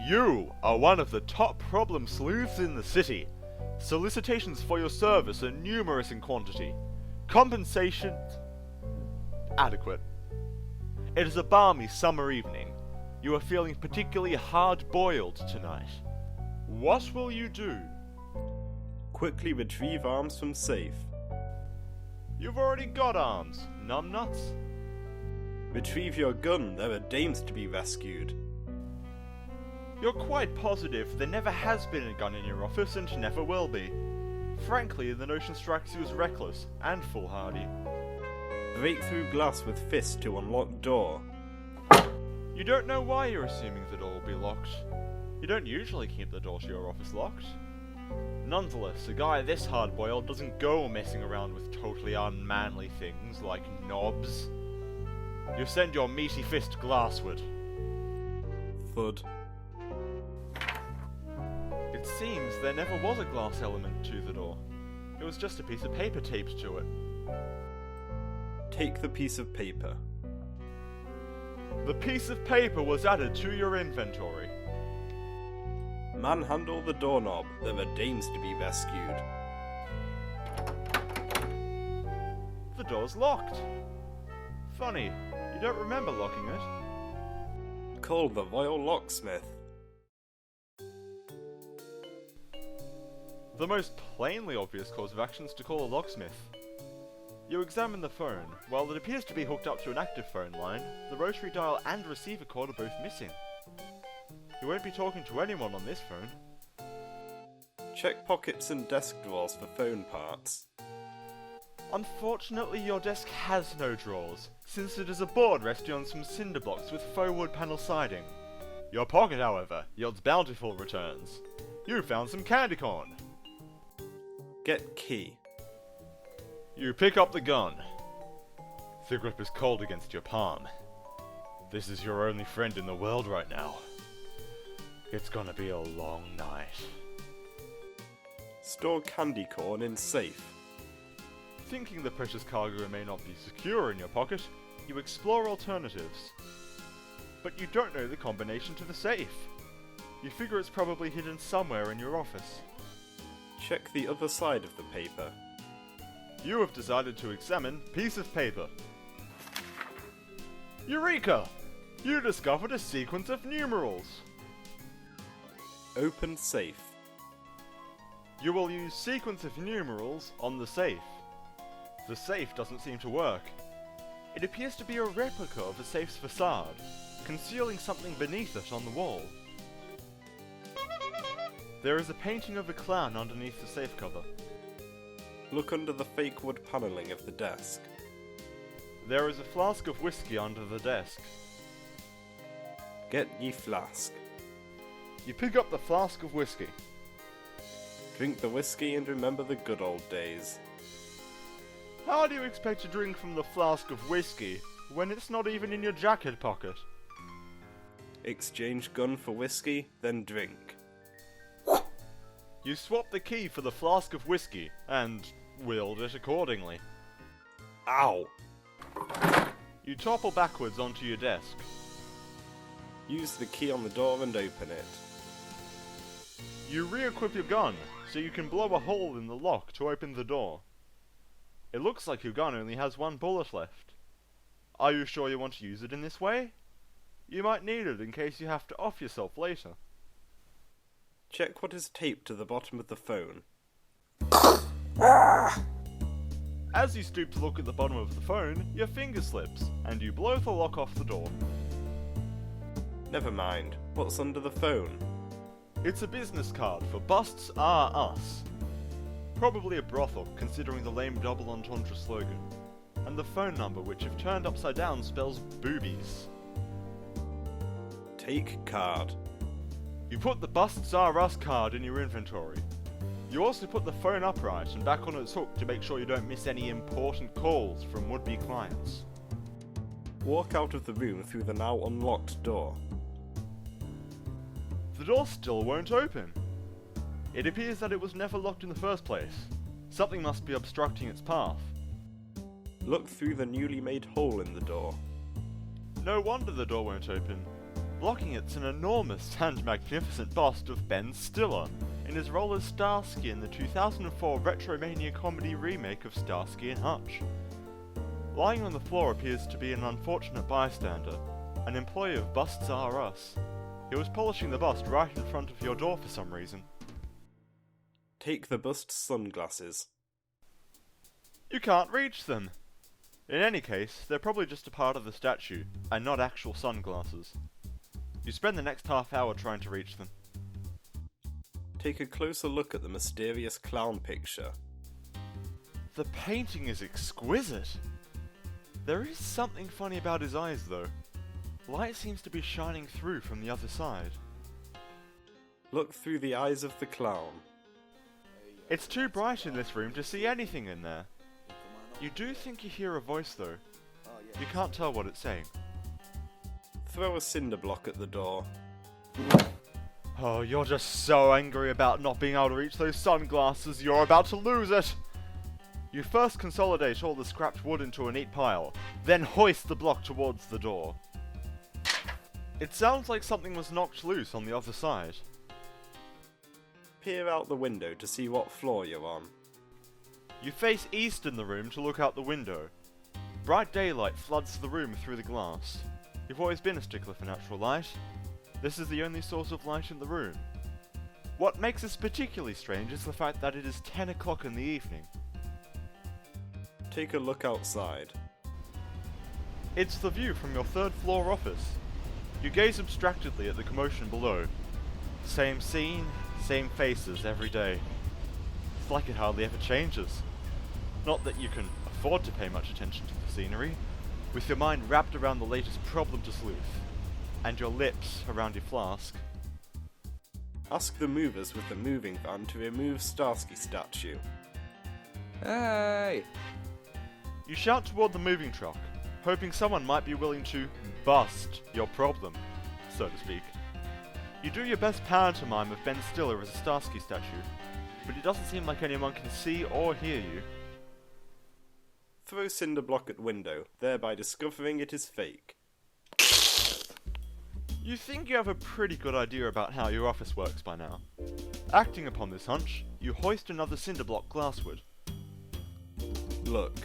You are one of the top problem sleuths in the city. Solicitations for your service are numerous in quantity. Compensation adequate. It is a balmy summer evening. You are feeling particularly hard-boiled tonight. What will you do? Quickly retrieve arms from safe. You've already got arms, numbnuts. Retrieve your gun, there are dames to be rescued. You're quite positive there never has been a gun in your office and never will be. Frankly, the notion strikes you as reckless and foolhardy. Break through glass with fist to unlock door. You don't know why you're assuming the door will be locked. You don't usually keep the door to your office locked. Nonetheless, a guy this hard-boiled doesn't go messing around with totally unmanly things like knobs. You send your meaty fist glassward. Thud. It seems there never was a glass element to the door. It was just a piece of paper taped to it. Take the piece of paper. The piece of paper was added to your inventory. Manhandle the doorknob, there are dames to be rescued. The door's locked. Funny, you don't remember locking it. Call the royal locksmith. The most plainly obvious course of action is to call a locksmith. You examine the phone. While it appears to be hooked up to an active phone line, the rotary dial and receiver cord are both missing. You won't be talking to anyone on this phone. Check pockets and desk drawers for phone parts. Unfortunately, your desk has no drawers, since it is a board resting on some cinder blocks with faux wood panel siding. Your pocket, however, yields bountiful returns. You found some candy corn. Get key. You pick up the gun. The grip is cold against your palm. This is your only friend in the world right now. It's gonna be a long night. Store candy corn in safe. Thinking the precious cargo may not be secure in your pocket, you explore alternatives. But you don't know the combination to the safe. You figure it's probably hidden somewhere in your office. Check the other side of the paper. You have decided to examine piece of paper. Eureka! You discovered a sequence of numerals. Open safe. You will use sequence of numerals on the safe. The safe doesn't seem to work. It appears to be a replica of the safe's facade, concealing something beneath it on the wall. There is a painting of a clown underneath the safe cover. Look under the fake wood panelling of the desk. There is a flask of whiskey under the desk. Get ye flask. You pick up the flask of whiskey. Drink the whiskey and remember the good old days. How do you expect to drink from the flask of whiskey when it's not even in your jacket pocket? Exchange gun for whiskey, then drink. You swap the key for the flask of whiskey, and wield it accordingly. Ow! You topple backwards onto your desk. Use the key on the door and open it. You re-equip your gun, so you can blow a hole in the lock to open the door. It looks like your gun only has one bullet left. Are you sure you want to use it in this way? You might need it in case you have to off yourself later. Check what is taped to the bottom of the phone. As you stoop to look at the bottom of the phone, your finger slips, and you blow the lock off the door. Never mind. What's under the phone? It's a business card for Busts Are Us. Probably a brothel, considering the lame double entendre slogan. And the phone number, which if turned upside down spells boobies. Take card. You put the Busts Are Us card in your inventory. You also put the phone upright and back on its hook to make sure you don't miss any important calls from would-be clients. Walk out of the room through the now unlocked door. The door still won't open. It appears that it was never locked in the first place. Something must be obstructing its path. Look through the newly made hole in the door. No wonder the door won't open. Blocking it's an enormous and magnificent bust of Ben Stiller in his role as Starsky in the 2004 Retromania comedy remake of Starsky and Hutch. Lying on the floor appears to be an unfortunate bystander, an employee of Busts R Us. He was polishing the bust right in front of your door for some reason. Take the bust's sunglasses. You can't reach them! In any case, they're probably just a part of the statue, and not actual sunglasses. You spend the next half hour trying to reach them. Take a closer look at the mysterious clown picture. The painting is exquisite! There is something funny about his eyes, though. Light seems to be shining through from the other side. Look through the eyes of the clown. It's too bright in this room to see anything in there. You do think you hear a voice, though. You can't tell what it's saying. Throw a cinder block at the door. Oh, you're just so angry about not being able to reach those sunglasses, you're about to lose it! You first consolidate all the scrapped wood into a neat pile, then hoist the block towards the door. It sounds like something was knocked loose on the other side. Peer out the window to see what floor you're on. You face east in the room to look out the window. Bright daylight floods the room through the glass. You've always been a stickler for natural light. This is the only source of light in the room. What makes this particularly strange is the fact that it is 10 o'clock in the evening. Take a look outside. It's the view from your third floor office. You gaze abstractedly at the commotion below. Same scene, same faces every day. It's like it hardly ever changes. Not that you can afford to pay much attention to the scenery, with your mind wrapped around the latest problem to sleuth, and your lips around your flask. Ask the movers with the moving van to remove Starsky statue. Hey! You shout toward the moving truck, hoping someone might be willing to bust your problem, so to speak. You do your best pantomime of Ben Stiller as a Starsky statue, but it doesn't seem like anyone can see or hear you. Throw cinder block at window, thereby discovering it is fake. You think you have a pretty good idea about how your office works by now. Acting upon this hunch, you hoist another cinder block glassward. Look.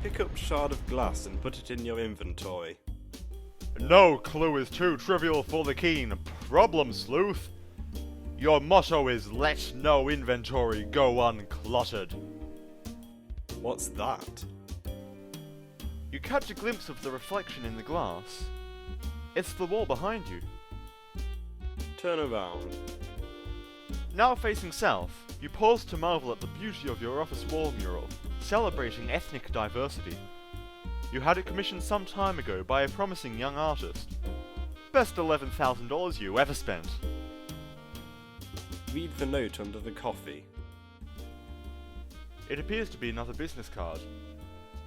Pick up shard of glass and put it in your inventory. No clue is too trivial for the keen problem sleuth. Your motto is let no inventory go uncluttered. What's that? You catch a glimpse of the reflection in the glass. It's the wall behind you. Turn around. Now facing south, you pause to marvel at the beauty of your office wall mural, celebrating ethnic diversity. You had it commissioned some time ago by a promising young artist. Best $11,000 you ever spent. Read the note under the coffee. It appears to be another business card.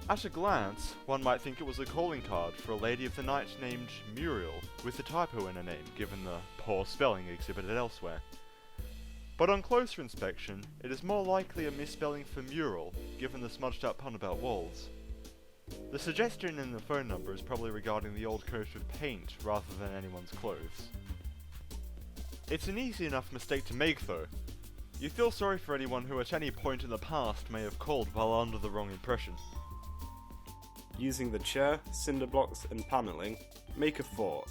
At a glance, one might think it was a calling card for a lady of the night named Muriel, with a typo in her name given the poor spelling exhibited elsewhere. But on closer inspection, it is more likely a misspelling for mural, given the smudged out pun about walls. The suggestion in the phone number is probably regarding the old coat of paint rather than anyone's clothes. It's an easy enough mistake to make though. You feel sorry for anyone who at any point in the past may have called while under the wrong impression. Using the chair, cinder blocks and panelling, make a fort.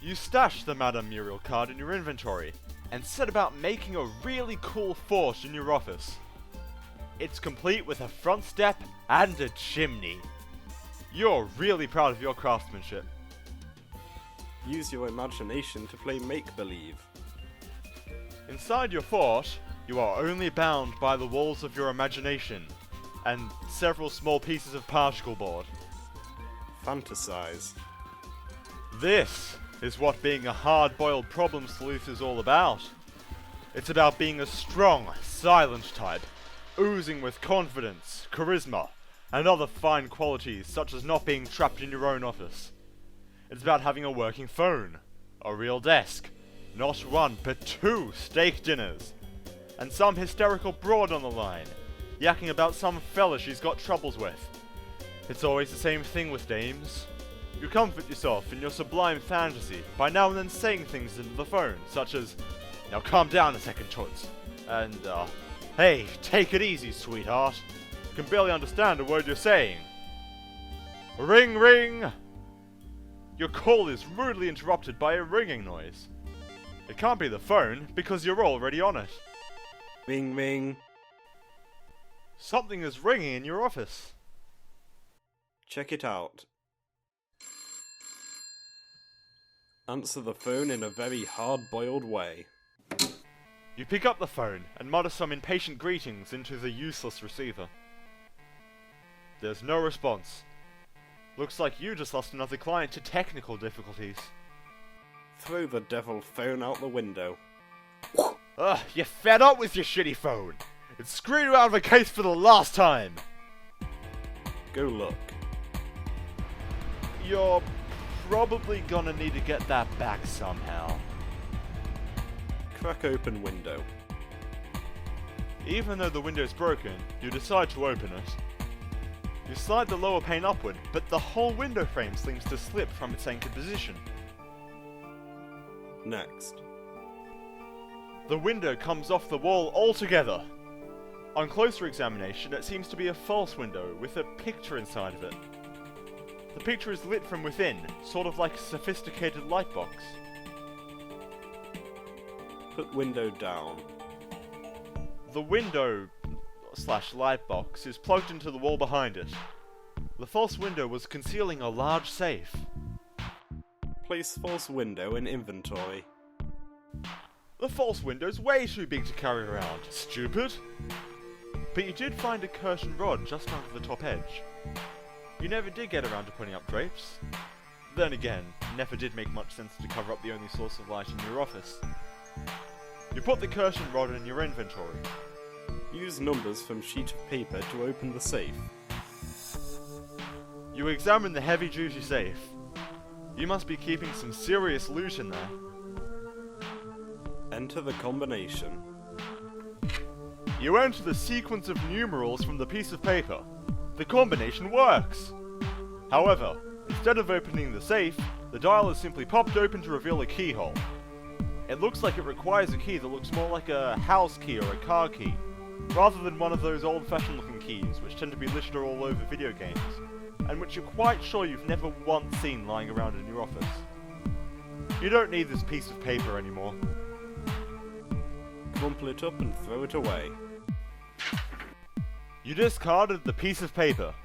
You stash the Madame Muriel card in your inventory, and set about making a really cool fort in your office. It's complete with a front step and a chimney. You're really proud of your craftsmanship. Use your imagination to play make-believe. Inside your fort, you are only bound by the walls of your imagination, and several small pieces of particle board. Fantasize. This is what being a hard-boiled problem sleuth is all about. It's about being a strong, silent type, oozing with confidence, charisma, and other fine qualities such as not being trapped in your own office. It's about having a working phone, a real desk, not one but 2 steak dinners, and some hysterical broad on the line, yakking about some fella she's got troubles with, It's always the same thing with dames. You comfort yourself in your sublime fantasy by now and then saying things into the phone, such as, "Now calm down a second, Toots," and, "Hey, take it easy, sweetheart. I can barely understand a word you're saying." Ring ring! Your call is rudely interrupted by a ringing noise. It can't be the phone, because you're already on it. Ring ring. Something is ringing in your office. Check it out. Answer the phone in a very hard-boiled way. You pick up the phone and mutter some impatient greetings into the useless receiver. There's no response. Looks like you just lost another client to technical difficulties. Throw the devil phone out the window. Ugh, you're fed up with your shitty phone. It screwed you out of a case for the last time. Go look. You're probably gonna need to get that back somehow. Crack open window. Even though the window's broken, you decide to open it. You slide the lower pane upward, but the whole window frame seems to slip from its anchored position. Next. The window comes off the wall altogether. On closer examination, it seems to be a false window with a picture inside of it. The picture is lit from within, sort of like a sophisticated light box. Put window down. The window / light box is plugged into the wall behind it. The false window was concealing a large safe. Place false window in inventory. The false window's way too big to carry around, stupid! But you did find a curtain rod just under the top edge. You never did get around to putting up drapes. Then again, it never did make much sense to cover up the only source of light in your office. You put the curtain rod in your inventory. Use numbers from sheet of paper to open the safe. You examine the heavy-duty safe. You must be keeping some serious loot in there. Enter the combination. You enter the sequence of numerals from the piece of paper. The combination works! However, instead of opening the safe, the dial is simply popped open to reveal a keyhole. It looks like it requires a key that looks more like a house key or a car key, rather than one of those old-fashioned looking keys which tend to be listed all over video games, and which you're quite sure you've never once seen lying around in your office. You don't need this piece of paper anymore. Crumple it up and throw it away. You discarded the piece of paper.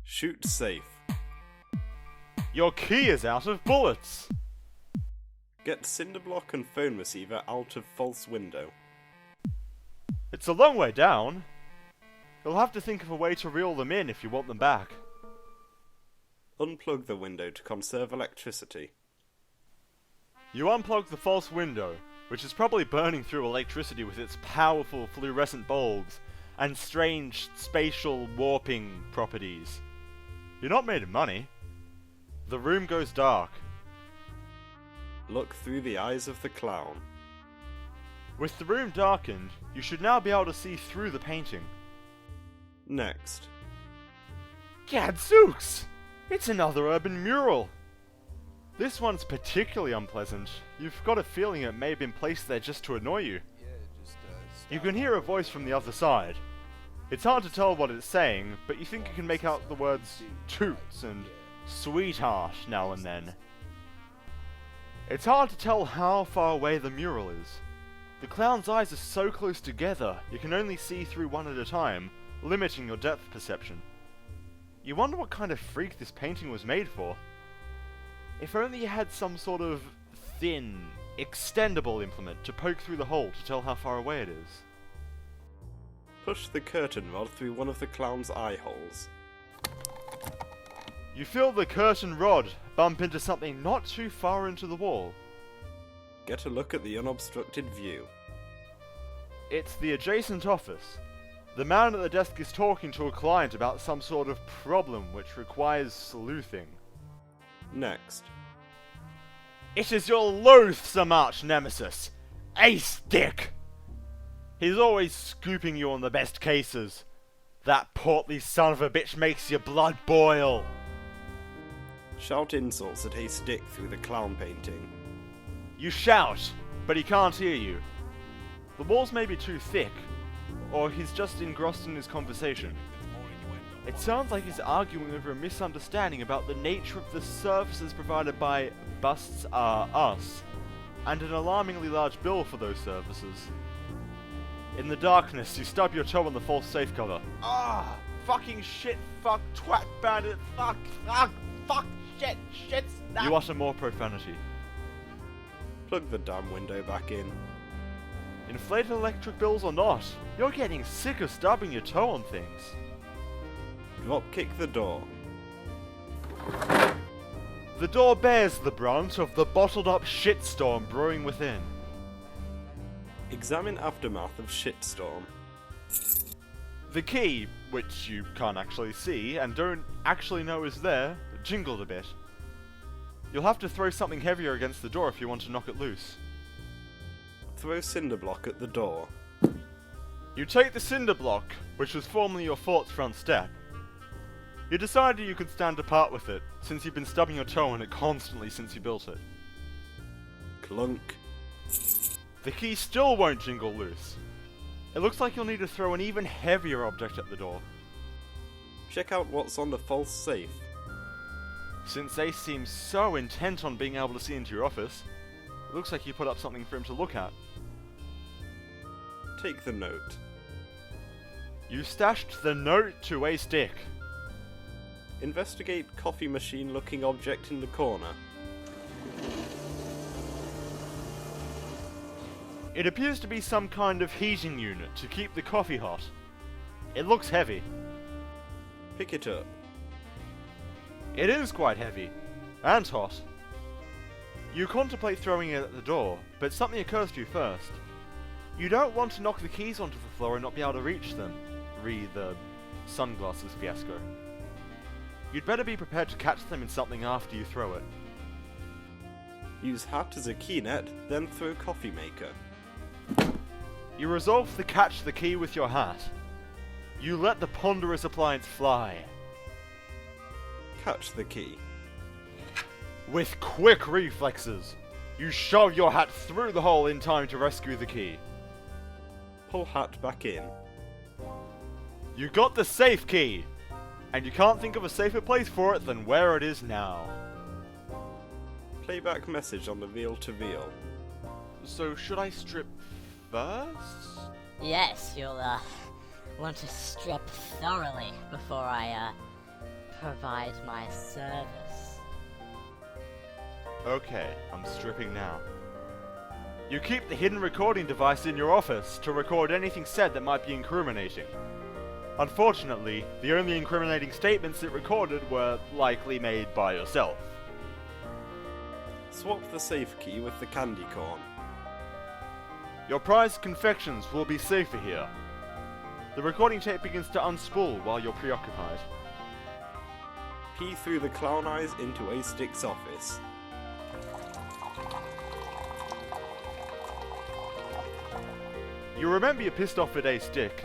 Shoot safe. Your key is out of bullets! Get cinder block and phone receiver out of false window. It's a long way down. You'll have to think of a way to reel them in if you want them back. Unplug the window to conserve electricity. You unplug the false window, which is probably burning through electricity with its powerful fluorescent bulbs and strange spatial warping properties. You're not made of money. The room goes dark. Look through the eyes of the clown. With the room darkened, you should now be able to see through the painting. Next. Gadzooks! It's another urban mural! This one's particularly unpleasant. You've got a feeling it may have been placed there just to annoy you. You can hear a voice from the other side. It's hard to tell what it's saying, but you think you can make out the words toots and sweetheart now and then. It's hard to tell how far away the mural is. The clown's eyes are so close together, you can only see through one at a time, limiting your depth perception. You wonder what kind of freak this painting was made for. If only you had some sort of thin, extendable implement to poke through the hole to tell how far away it is. Push the curtain rod through one of the clown's eye holes. You feel the curtain rod bump into something not too far into the wall. Get a look at the unobstructed view. It's the adjacent office. The man at the desk is talking to a client about some sort of problem which requires sleuthing. Next. It is your loathsome arch nemesis, Ace Dick! He's always scooping you on the best cases. That portly son of a bitch makes your blood boil! Shout insults at a stick through the clown painting. You shout, but he can't hear you. The walls may be too thick, or he's just engrossed in his conversation. It sounds like he's arguing over a misunderstanding about the nature of the services provided by Busts Are Us, and an alarmingly large bill for those services. In the darkness, you stub your toe on the false safe cover. Ah! Fucking shit, fuck, twat, bandit, fuck, shit, snap! You utter more profanity. Plug the damn window back in. Inflated electric bills or not, you're getting sick of stubbing your toe on things. Drop kick the door. The door bears the brunt of the bottled up shitstorm brewing within. Examine aftermath of shitstorm. The key, which you can't actually see and don't actually know is there, jingled a bit. You'll have to throw something heavier against the door if you want to knock it loose. Throw cinder block at the door. You take the cinder block, which was formerly your fort's front step. You decided you could stand apart with it, since you've been stubbing your toe on it constantly since you built it. Clunk. The key still won't jingle loose. It looks like you'll need to throw an even heavier object at the door. Check out what's on the false safe. Since Ace seems so intent on being able to see into your office, it looks like you put up something for him to look at. Take the note. You stashed the note to a stick. Investigate coffee machine looking object in the corner. It appears to be some kind of heating unit to keep the coffee hot. It looks heavy. Pick it up. It is quite heavy. And hot. You contemplate throwing it at the door, but something occurs to you first. You don't want to knock the keys onto the floor and not be able to reach them. Re the sunglasses fiasco. You'd better be prepared to catch them in something after you throw it. Use hat as a key net, then throw coffee maker. You resolve to catch the key with your hat. You let the ponderous appliance fly. Catch the key. With quick reflexes, you shove your hat through the hole in time to rescue the key. Pull hat back in. You got the safe key! And you can't think of a safer place for it than where it is now. Playback message on the reel-to-reel. So should I strip first? Yes, you'll, want to strip thoroughly before I, provide my service. Okay, I'm stripping now. You keep the hidden recording device in your office to record anything said that might be incriminating. Unfortunately, the only incriminating statements it recorded were likely made by yourself. Swap the safe key with the candy corn. Your prized confections will be safer here. The recording tape begins to unspool while you're preoccupied. Pee through the clown eyes into a stick's office. You remember you're pissed off with a stick,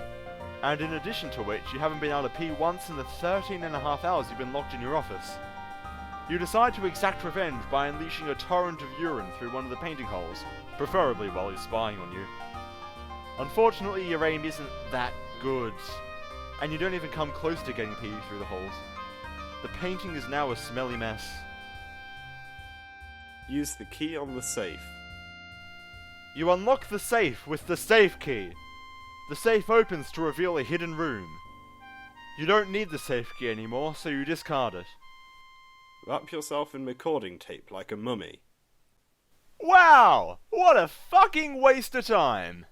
and in addition to which, you haven't been able to pee once in the 13.5 hours you've been locked in your office. You decide to exact revenge by unleashing a torrent of urine through one of the painting holes, preferably while he's spying on you. Unfortunately, your aim isn't that good, and you don't even come close to getting pee through the holes. The painting is now a smelly mess. Use the key on the safe. You unlock the safe with the safe key. The safe opens to reveal a hidden room. You don't need the safe key anymore, so you discard it. Wrap yourself in recording tape like a mummy. Wow! What a fucking waste of time!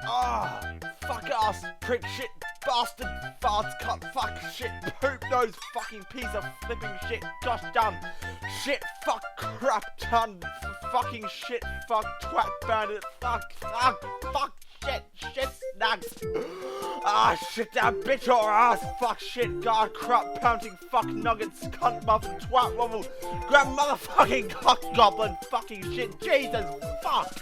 Ah! Fuck ass, prick shit, bastard, farts, cunt, fuck, shit, poop nose, fucking piece of flipping shit, gosh damn, shit, fuck, crap, ton, fucking shit, fuck, twat, bandit, fuck, shit, snags. Ah, shit, that bitch or ass, fuck, shit, god, crap, pounding, fuck, nuggets, cunt, muffin, twat, wobble, grab motherfucking cock goblin, fucking shit, Jesus, fuck.